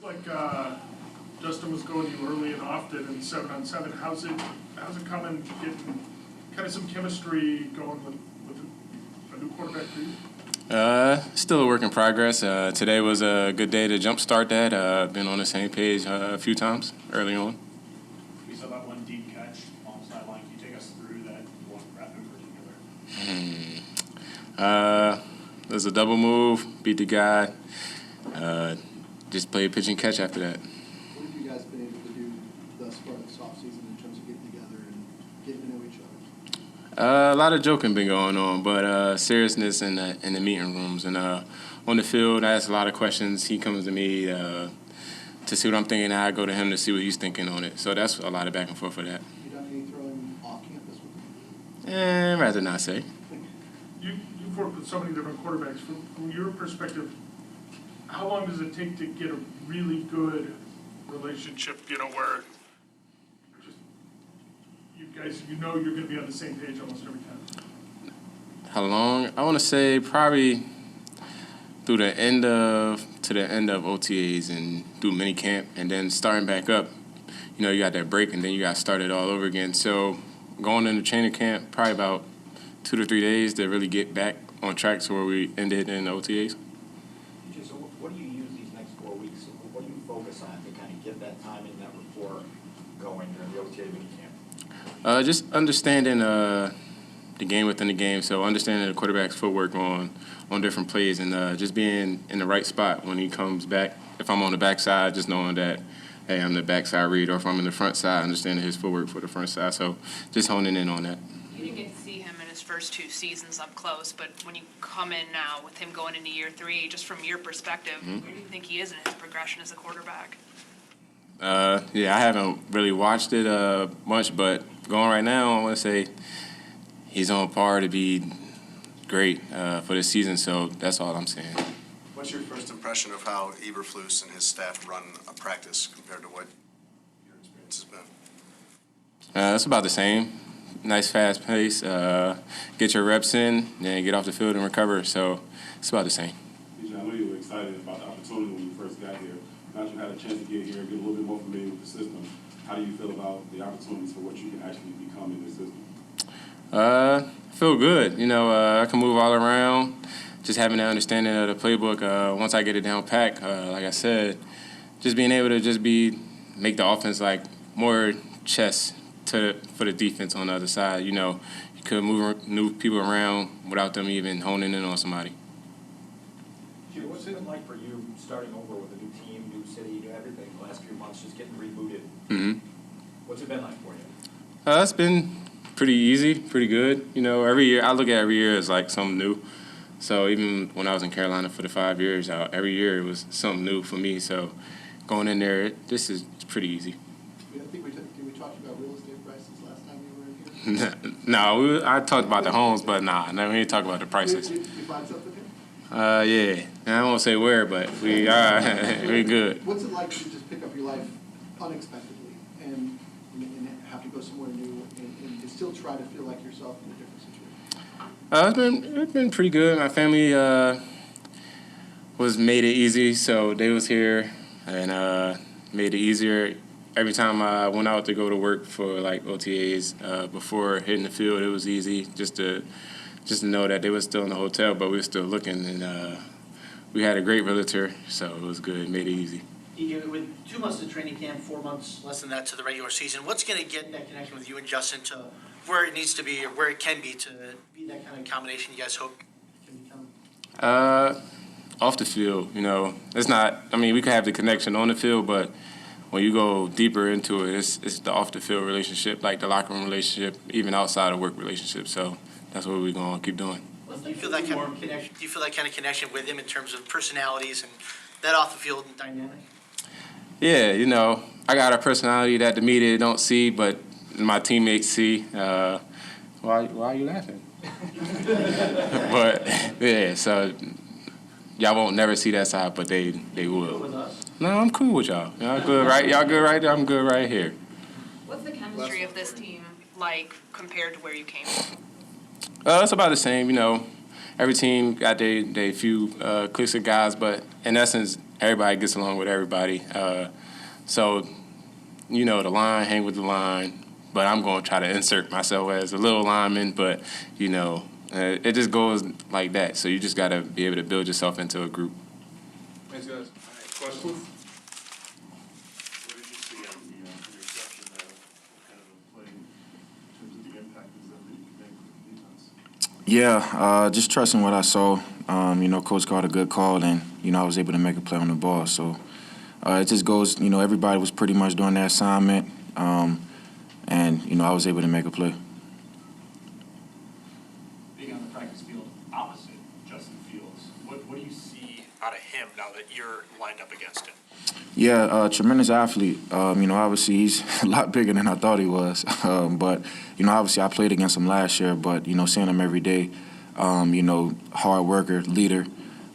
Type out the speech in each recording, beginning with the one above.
Like Justin was going to you early and often in 7-on-7. How's it coming, getting kind of some chemistry going with a new quarterback for you? Still a work in progress. Today was a good day to jumpstart that. Been on the same page a few times early on. We saw that one deep catch on the sideline. Can you take us through that one rep in particular? There's a double move, beat the guy. Just played pitch and catch after that. What have you guys been able to do thus far this offseason in terms of getting together and getting to know each other? A lot of joking been going on, but seriousness in the meeting rooms. And on the field, I ask a lot of questions. He comes to me to see what I'm thinking, and I go to him to see what he's thinking on it. So that's a lot of back and forth for that. You done any throwing off campus with him? Rather not say. You've worked with so many different quarterbacks. From your perspective, how long does it take to get a really good relationship, where just you guys, you're going to be on the same page almost every time? How long? I want to say probably to the end of OTAs and through minicamp, and then starting back up. You got that break, and then you got started all over again. So going into training camp, probably about 2 to 3 days to really get back on track to where we ended in the OTAs. So what do you use these next 4 weeks? What do you focus on to kind of get that time and that rapport going during the OTA minicamp? Just understanding the game within the game. So understanding the quarterback's footwork on different plays, and just being in the right spot when he comes back. If I'm on the backside, just knowing that, hey, I'm the backside read, or if I'm in the front side, understanding his footwork for the front side. So just honing in on that. You didn't get to see him in his first 2 seasons up close, but when you come in now with him going into year 3, just from your perspective, where do you think he is in his progression as a quarterback? Yeah, I haven't really watched it much, but going right now, I want to say he's on par to be great for this season, so that's all I'm saying. What's your first impression of how Eberflus and his staff run a practice compared to what your experience has been? It's about the same. Nice, fast pace. Get your reps in, then get off the field and recover. So it's about the same. I know you were excited about the opportunity when you first got here. Now you had a chance to get here and get a little bit more familiar with the system. How do you feel about the opportunities for what you can actually become in this system? I feel good. I can move all around. Just having that understanding of the playbook. Once I get it down packed, like I said, just being able to make the offense like more chess for the defense on the other side. You could move new people around without them even honing in on somebody. What's it been like for you starting over with a new team, new city, new everything, the last few months, just getting rebooted? Mm-hmm. What's it been like for you? It's been pretty easy, pretty good. Every year, I look at every year as like something new. So even when I was in Carolina for the 5 years, every year it was something new for me. So going in there, this is pretty easy. I think did we talk about real estate prices last time you were in here? No, I talked about the homes, but we didn't talk about the prices. Did you find something here? Yeah. And I won't say where, but we good. What's it like to just pick up your life unexpectedly and have to go somewhere new and to still try to feel like yourself in a different situation? It's been pretty good. My family made it easy, so they was here and made it easier. Every time I went out to go to work for like OTAs before hitting the field, it was easy just to know that they were still in the hotel, but we were still looking, and we had a great realtor, so it was good. It made it easy. With 2 months of training camp, 4 months less than that to the regular season, what's going to get that connection with you and Justin to where it needs to be or where it can be to be that kind of combination you guys hope can become? Off the field, it's not. We could have the connection on the field, but when you go deeper into it, it's the off the field relationship, like the locker room relationship, even outside of work relationship. So that's what we're gonna keep doing. Do you feel that kind of connection? Do you feel that kind of connection with him in terms of personalities and that off the field dynamic? Yeah, I got a personality that the media don't see, but my teammates see. Why are you laughing? But yeah, so y'all won't never see that side, but they will. With us? No, I'm cool with y'all. Y'all good, right? Y'all good right there? I'm good right here. What's the chemistry of this team like compared to where you came from? It's about the same, every team got their few cliques of guys, but in essence, everybody gets along with everybody. So, the line, hang with the line, but I'm going to try to insert myself as a little lineman, but, it just goes like that. So you just got to be able to build yourself into a group. Thanks, guys. Questions? What did you see on the interception there? What kind of a play in terms of the impact is that you can make with defense? Yeah, just trusting what I saw. Coach called a good call, and, I was able to make a play on the ball. So it just goes, everybody was pretty much doing their assignment, and, I was able to make a play. Being on the practice field opposite Justin Fields, what do you see out of him now that you're lined up against him? Yeah, tremendous athlete. Obviously he's a lot bigger than I thought he was. But, obviously I played against him last year, but, seeing him every day, hard worker, leader,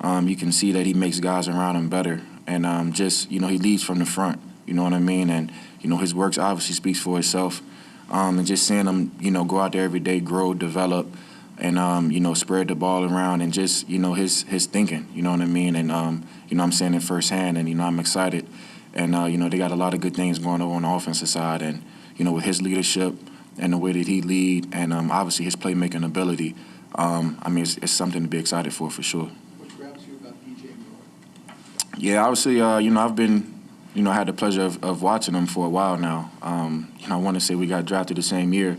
you can see that he makes guys around him better. And he leads from the front, you know what I mean? And, his work obviously speaks for itself. And just seeing him, go out there every day, grow, develop, and, spread the ball around and just, his thinking, you know what I mean? And, I'm seeing it firsthand and, I'm excited. And, they got a lot of good things going on the offensive side. And, with his leadership and the way that he lead and obviously his playmaking ability, it's something to be excited for sure. What grabs you about DJ Moore? Yeah, obviously, I've been, had the pleasure of watching him for a while now. I want to say we got drafted the same year.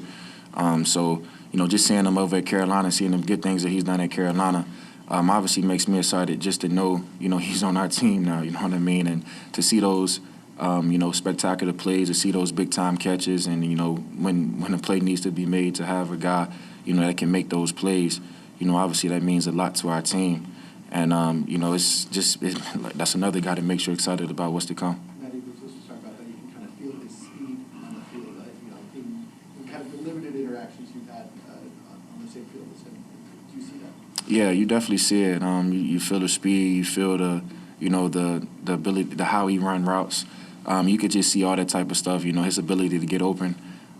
So, just seeing him over at Carolina, seeing him get things that he's done at Carolina, obviously makes me excited just to know, he's on our team now, you know what I mean? And to see those, spectacular plays, to see those big-time catches and, when a play needs to be made, to have a guy, that can make those plays, obviously that means a lot to our team. And, that's another guy that makes you excited about what's to come. Matt Eberflus was talking about that you can kind of feel his speed on the field, in kind of the limited interactions you've had on the same field as him. Do you see that? Yeah, you definitely see it. You feel the speed, you feel the ability, how he run routes. You could just see all that type of stuff. His ability to get open.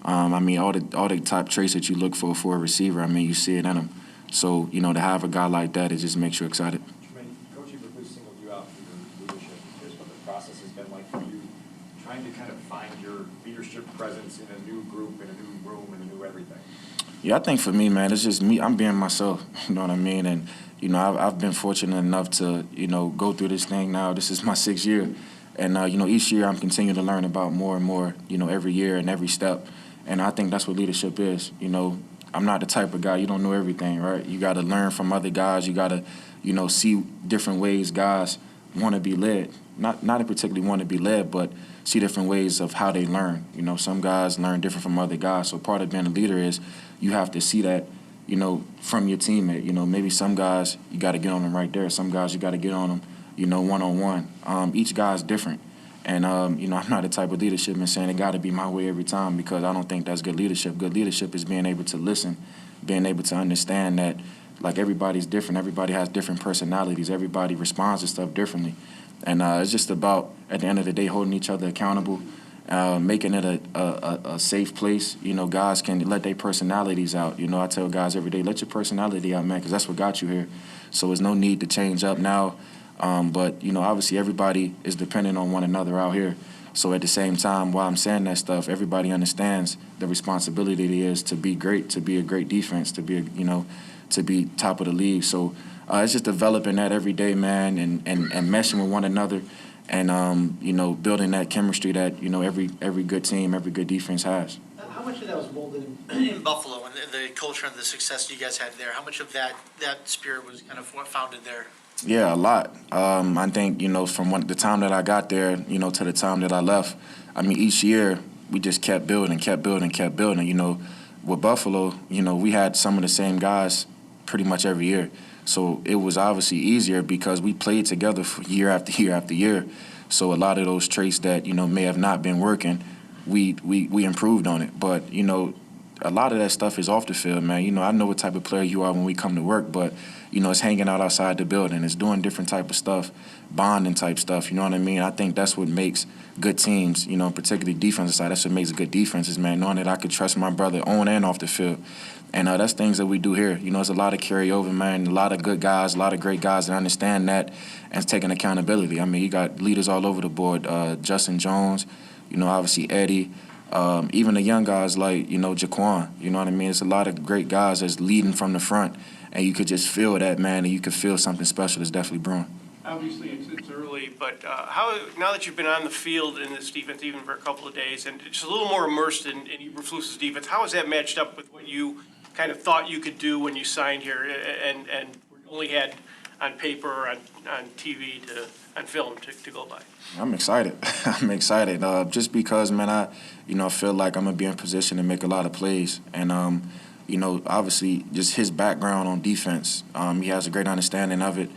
All the type traits that you look for a receiver. You see it in him. So to have a guy like that, it just makes you excited. Tremaine, Coach Eberflus singled you out for your leadership. Here's what the process has been like for you, trying to kind of find your leadership presence in a new group, in a new room, in a new everything. Yeah, I think for me, man, it's just me. I'm being myself. You know what I mean? And I've been fortunate enough to go through this thing now. This is my 6th year, and each year I'm continuing to learn about more and more. Every year and every step, and I think that's what leadership is. I'm not the type of guy, you don't know everything, right? You got to learn from other guys. You got to, see different ways guys want to be led. Not particularly want to be led, but see different ways of how they learn. Some guys learn different from other guys. So part of being a leader is you have to see that, from your teammate. Maybe some guys, you got to get on them right there. Some guys, you got to get on them, one-on-one. Each guy's different. And, I'm not the type of leadership and saying it got to be my way every time, because I don't think that's good leadership. Good leadership is being able to listen, being able to understand that, like, everybody's different. Everybody has different personalities. Everybody responds to stuff differently. And it's just about, at the end of the day, holding each other accountable, making it a safe place. Guys can let their personalities out. I tell guys every day, let your personality out, man, because that's what got you here. So there's no need to change up now. But, obviously everybody is dependent on one another out here. So at the same time, while I'm saying that stuff, everybody understands the responsibility it is to be great, to be a great defense, to be, to be top of the league. So it's just developing that every day, man, and meshing with one another and, building that chemistry that, every good team, every good defense has. How much of that was molded in Buffalo and the culture and the success you guys had there? How much of that spirit was kind of what founded there? Yeah, a lot. I think, from the time that I got there, to the time that I left, each year we just kept building. With Buffalo, we had some of the same guys pretty much every year. So it was obviously easier because we played together for year after year after year. So a lot of those traits that, may have not been working, we improved on it. But, a lot of that stuff is off the field, man. You know, I know what type of player you are when we come to work, but, you know, it's hanging out outside the building. It's doing different type of stuff, bonding type stuff, you know what I mean? I think that's what makes good teams, you know, particularly defensive side. That's what makes a good defenses, man, knowing that I could trust my brother on and off the field. And that's things that we do here. You know, there's a lot of carryover, man, a lot of good guys, a lot of great guys that understand that and taking accountability. I mean, you got leaders all over the board, Justin Jones, you know, obviously Eddie, even the young guys like, you know, Jaquan, you know what I mean? It's a lot of great guys that's leading from the front, and you could just feel that, man, and you could feel something special that's definitely brewing. Obviously, it's early, but now that you've been on the field in this defense even for a couple of days and just a little more immersed in Eberflus's defense, how has that matched up with what you kind of thought you could do when you signed here and only had on paper or on TV on film to go by? I'm excited. I'm excited just because, man, I feel like I'm going to be in position to make a lot of plays. And, you know, obviously just his background on defense, he has a great understanding of it.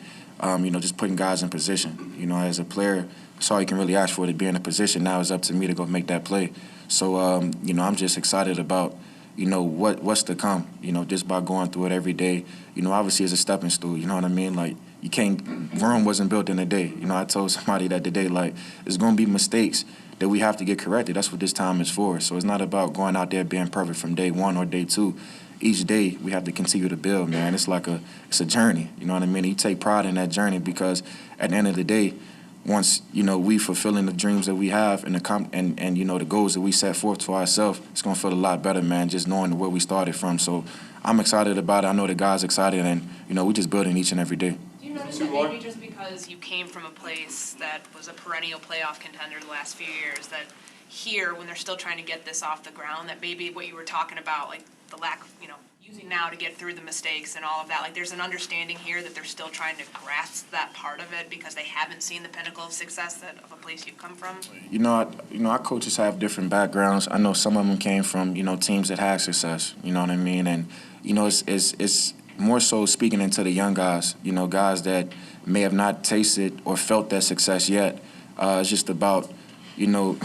You know, just putting guys in position. You know, as a player, that's all you can really ask for, to be in a position. Now it's up to me to go make that play. So, you know, I'm just excited about, you know, what's to come, you know, just by going through it every day. You know, obviously it's a stepping stool, you know what I mean? Like, Rome wasn't built in a day. You know, I told somebody that today, like, there's going to be mistakes that we have to get corrected. That's what this time is for. So it's not about going out there being perfect from day one or day two. Each day we have to continue to build, man. It's a journey, you know what I mean? You take pride in that journey because at the end of the day, once, you know, we fulfilling the dreams that we have and you know, the goals that we set forth for ourselves, it's going to feel a lot better, man, just knowing where we started from. So I'm excited about it. I know the guys excited, and, you know, we're just building each and every day. Do you notice that maybe just because you came from a place that was a perennial playoff contender the last few years, that here, when they're still trying to get this off the ground, that maybe what you were talking about, like the lack of, you know, using now to get through the mistakes and all of that, like there's an understanding here that they're still trying to grasp that part of it because they haven't seen the pinnacle of success of a place you've come from? You know, our coaches have different backgrounds. I know some of them came from, you know, teams that had success, you know what I mean? And, you know, it's more so speaking into the young guys, you know, guys that may have not tasted or felt that success yet. It's just about, you know,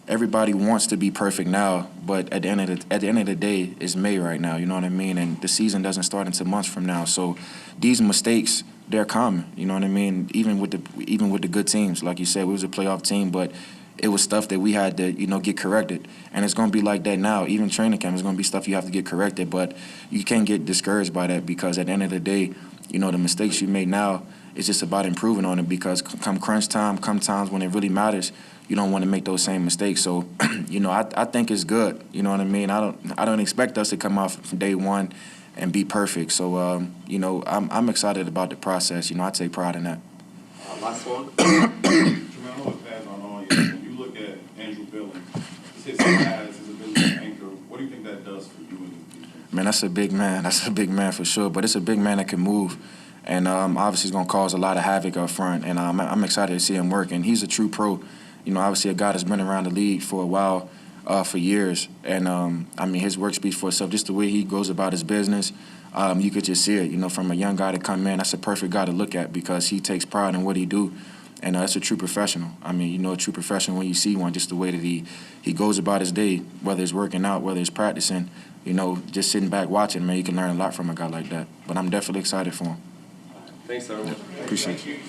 everybody wants to be perfect now, but at the end of the day, it's May right now. You know what I mean? And the season doesn't start until months from now. So these mistakes, they're common. You know what I mean? Even with the good teams, like you said, we was a playoff team, but it was stuff that we had to, you know, get corrected. And it's going to be like that now. Even training camp is going to be stuff you have to get corrected. But you can't get discouraged by that because at the end of the day, you know, the mistakes you make now, it's just about improving on it because come crunch time, come times when it really matters, you don't want to make those same mistakes. So, you know, I think it's good. You know what I mean? I don't expect us to come out from day one and be perfect. So, you know, I'm excited about the process. You know, I take pride in that. Last one. Tremaine, I know it's passed on all year. When you look at Andrew Billings, his size, his ability to anchor, what do you think that does for you in the defense? Man, that's a big man. That's a big man for sure. But it's a big man that can move. And obviously, it's going to cause a lot of havoc up front. And I'm excited to see him work. And he's a true pro. You know, obviously a guy that's been around the league for a while, for years. And, I mean, his work speaks for itself. Just the way he goes about his business, you could just see it. You know, from a young guy to come in, that's a perfect guy to look at because he takes pride in what he do. And that's a true professional. I mean, you know, a true professional when you see one, just the way that he goes about his day, whether it's working out, whether it's practicing, you know, just sitting back watching, man, you can learn a lot from a guy like that. But I'm definitely excited for him. Thanks, everyone. Appreciate you.